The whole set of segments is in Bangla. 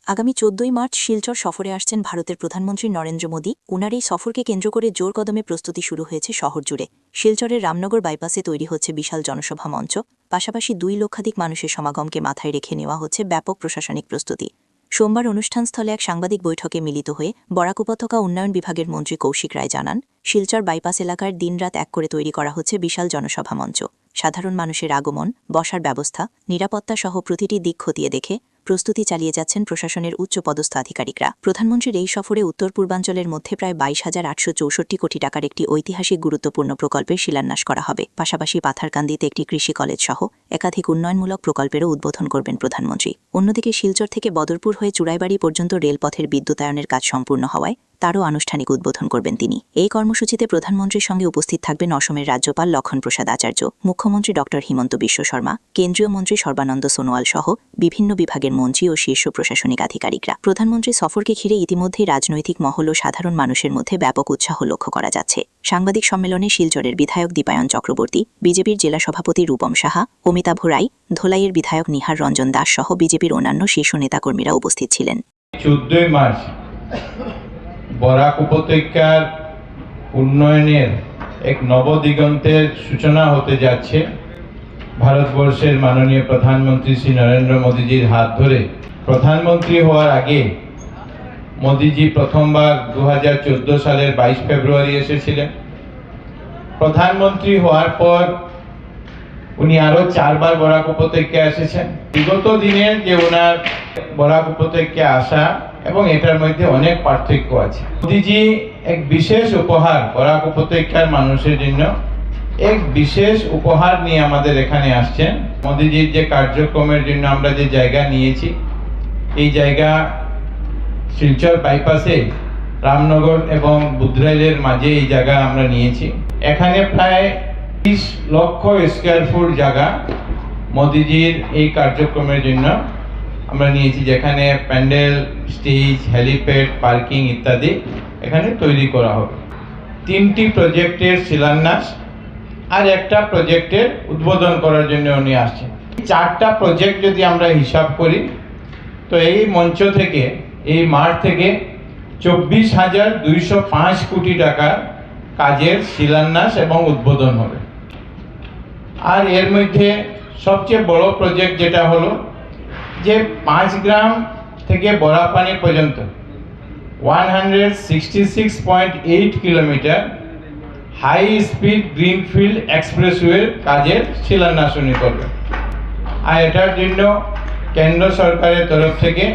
আগামী ১৪ই মার্চ শিলচর সফরে আসছেন ভারতের প্রধানমন্ত্রী নরেন্দ্র মোদী। ওনার এই সফরকে কেন্দ্র করে জোর কদমে প্রস্তুতি শুরু হয়েছে শহর জুড়ে। শিলচরের রামনগর বাইপাসে তৈরি হচ্ছে বিশাল জনসভা মঞ্চ, পাশাপাশি ২ লক্ষাধিক মানুষের সমাগমকে মাথায় রেখে নেওয়া হচ্ছে ব্যাপক প্রশাসনিক প্রস্তুতি। সোমবার অনুষ্ঠানস্থলে এক সাংবাদিক বৈঠকে মিলিত হয়ে বরাক উপত্যকা উন্নয়ন বিভাগের মন্ত্রী কৌশিক রায় জানান, শিলচর বাইপাস এলাকার দিনরাত এক করে তৈরি করা হচ্ছে বিশাল জনসভা মঞ্চ। সাধারণ মানুষের আগমন, বসার ব্যবস্থা, নিরাপত্তা সহ প্রতিটি দিক খতিয়ে দেখে প্রস্তুতি চালিয়ে যাচ্ছেন প্রশাসনের উচ্চপদস্থ আধিকারিকরা। প্রধানমন্ত্রীর এই সফরে উত্তর পূর্বাঞ্চলের মধ্যে প্রায় ২২,৮৬৪ কোটি টাকার একটি ঐতিহাসিক গুরুত্বপূর্ণ প্রকল্পের শিলান্যাস করা হবে। পাশাপাশি পাথারকান্দিতে একটি কৃষি কলেজ সহ একাধিক উন্নয়নমূলক প্রকল্পেরও উদ্বোধন করবেন প্রধানমন্ত্রী। অন্যদিকে শিলচর থেকে বদরপুর হয়ে চুড়াইবাড়ি পর্যন্ত রেলপথের বিদ্যুতায়নের কাজ সম্পূর্ণ হওয়ায় তারও আনুষ্ঠানিক উদ্বোধন করবেন তিনি। এই কর্মসূচিতে প্রধানমন্ত্রীর সঙ্গে উপস্থিত থাকবেন অসমের রাজ্যপাল লক্ষণপ্রসাদ আচার্য, মুখ্যমন্ত্রী ড হিমন্ত বিশ্ব শর্মা, কেন্দ্রীয় মন্ত্রী সর্বানন্দ সোনোয়াল সহ বিভিন্ন বিভাগের মন্ত্রী ও শীর্ষ প্রশাসনিক আধিকারিকরা। প্রধানমন্ত্রীর সফরকে ঘিরে ইতিমধ্যেই রাজনৈতিক মহল ও সাধারণ মানুষের মধ্যে ব্যাপক উৎসাহ লক্ষ্য করা যাচ্ছে। সাংবাদিক সম্মেলনে শিলচরের বিধায়ক দীপায়ন চক্রবর্তী, বিজেপির জেলা সভাপতি রূপম সাহা, অমিতাভ রায়, ধোলাইয়ের বিধায়ক নিহার রঞ্জন দাস সহ বিজেপির অন্যান্য শীর্ষ নেতাকর্মীরা উপস্থিত ছিলেন। 14 মার্চ বরাক উপত্যকার উন্নয়নের এক নবদিগন্তের সূচনা হতে যাচ্ছে। ভারতবর্ষের মাননীয় প্রধানমন্ত্রী শ্রী নরেন্দ্র মোদীজির হাত ধরে প্রধানমন্ত্রী হওয়ার আগে মোদীজি প্রথমবার 2014 সালের 22 ফেব্রুয়ারি এসেছিলেন। প্রধানমন্ত্রী হওয়ার পর উনি আরো 4 বার বরাক উপত্যকায় এসেছেন। বিগত দিনের যে ওনার বরাক উপত্যকায় আসা এবং এটার মধ্যে অনেক পার্থক্য আছে। মোদীজি এক বিশেষ উপহার বরাক উপত্যকার মানুষের জন্য এক বিশেষ উপহার নিয়ে আমাদের এখানে আসছেন। মোদীজির যে কার্যক্রমের জন্য আমরা যে জায়গা নিয়েছি, এই জায়গা শিলচর বাইপাসে রামনগর এবং বুদ্রাইলের মাঝে এই জায়গা আমরা নিয়েছি। এখানে প্রায় 30 লক্ষ স্কয়ার ফুট জায়গা মোদীজির এই কার্যক্রমের জন্য আমরা নিয়েছি, যেখানে প্যান্ডেল, স্টেজ, হেলিপ্যাড, পার্কিং ইত্যাদি এখানে তৈরি করা হবে। 3টি প্রজেক্টের শিলান্যাস আর একটা প্রজেক্টের উদ্বোধন করার জন্য উনি আসছেন। 4টা প্রজেক্ট যদি আমরা হিসাব করি তো এই মঞ্চ থেকে, এই মাঠ থেকে 24,205 কোটি টাকার কাজের শিলান্যাস এবং উদ্বোধন হবে। আর এর মধ্যে সবচেয়ে বড় প্রজেক্ট যেটা হলো যে 5 গ্রাম থেকে বরাপানি পর্যন্ত 166.8 কিলোমিটার হাই স্পিড গ্রিনফিল্ড এক্সপ্রেসওয়ের কাজের শিলান্যাস উনি করবেন। আর এটার জন্য কেন্দ্র সরকারের তরফ থেকে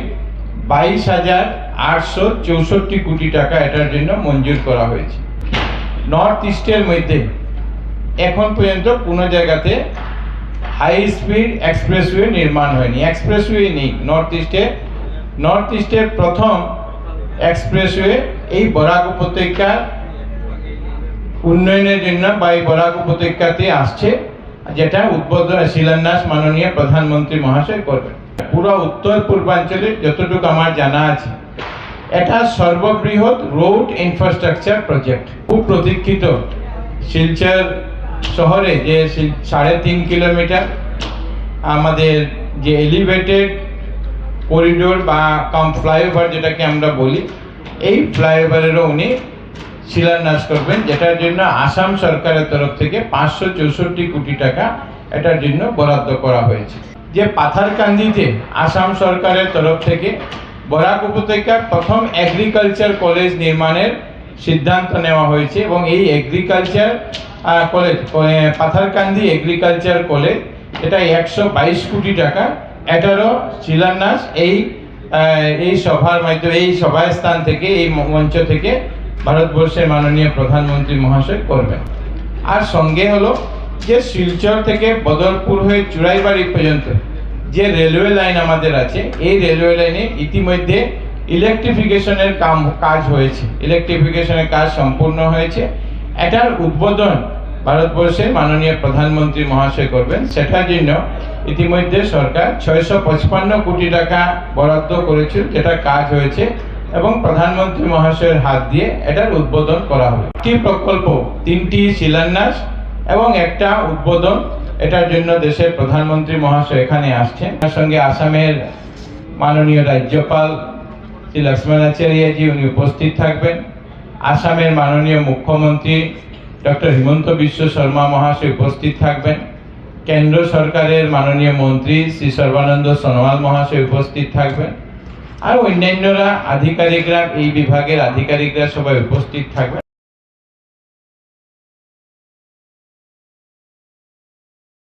22,864 কোটি টাকা এটার জন্য মঞ্জুর করা হয়েছে। নর্থ ইস্টের মধ্যে এখন পর্যন্ত কোনো জায়গাতে হাই স্পিড এক্সপ্রেসওয়ে নির্মাণ হয়নি, এক্সপ্রেসওয়ে নেই নর্থ ইস্টের প্রথম এক্সপ্রেসওয়ে এই বরাক উপত্যকা উন্নয়নের জন্য বা এই বরাক উপত্যকাতে আসছে, যেটা উদ্বোধন শিলান্যাস মাননীয় প্রধানমন্ত্রী মহাশয় করবেন। পুরো উত্তর পূর্বাঞ্চলে যতটুকু আমার জানা আছে, এটা সর্ববৃহৎ রোড ইনফ্রাস্ট্রাকচার প্রজেক্ট। খুব প্রতীক্ষিত শিলচর শহরে যে 3.5 কিলোমিটার আমাদের যে এলিভেটেড করিডোর বা ফ্লাইওভার যেটাকে আমরা বলি, এই ফ্লাইওভারেরও উনি শিলান্যাস করবেন, যেটার জন্য আসাম সরকারের তরফ থেকে 564 কোটি টাকা এটার জন্য বরাদ্দ করা হয়েছে। যে পাথারকান্দিতে আসাম সরকারের তরফ থেকে বরাক উপত্যকার প্রথম এগ্রিকালচার কলেজ নির্মাণের সিদ্ধান্ত নেওয়া হয়েছে এবং এই agriculture college, Patharkandi agriculture college, এটা 122 কোটি টাকা, এটারও শিলান্যাস এই সভার মাধ্যমে, এই সভাস্থান থেকে, এই মঞ্চ থেকে ভারতবর্ষের মাননীয় প্রধানমন্ত্রী মহাশয় করবেন। আর সঙ্গে হলো যে শিলচর থেকে বদরপুর হয়ে চুড়াইবাড়ি পর্যন্ত যে রেলওয়ে লাইন আমাদের আছে, এই রেলওয়ে লাইনে ইতিমধ্যে ইলেকট্রিফিকেশনের কাজ হয়েছে, ইলেকট্রিফিকেশনের কাজ সম্পূর্ণ হয়েছে। এটার উদ্বোধন ভারতবর্ষের মাননীয় প্রধানমন্ত্রী মহাশয় করবেন। সেটার জন্য ইতিমধ্যে সরকার 655 কোটি টাকা বরাদ্দ করেছে, যেটা কাজ হয়েছে এবং প্রধানমন্ত্রী মহাশয়ের হাত দিয়ে এটার উদ্বোধন করা হবে। 3টি প্রকল্প, 3টি শিলান্যাস এবং একটা উদ্বোধন, এটার জন্য দেশের প্রধানমন্ত্রী মহাশয় এখানে আসছেন। তার সঙ্গে আসামের মাননীয় রাজ্যপাল শ্রী লক্ষ্মণাচার্যজি উনি উপস্থিত থাকবেন, আসামের মাননীয় মুখ্যমন্ত্রী ডক্টর হিমন্ত বিশ্ব শর্মা মহাশয় উপস্থিত থাকবেন, কেন্দ্র সরকারের মাননীয় মন্ত্রী শ্রী সর্বানন্দ সোনোয়াল মহাশয় উপস্থিত থাকবেন, আর অন্যান্যরা আধিকারিকরা, এই বিভাগের আধিকারিকরা সবাই উপস্থিত থাকবেন।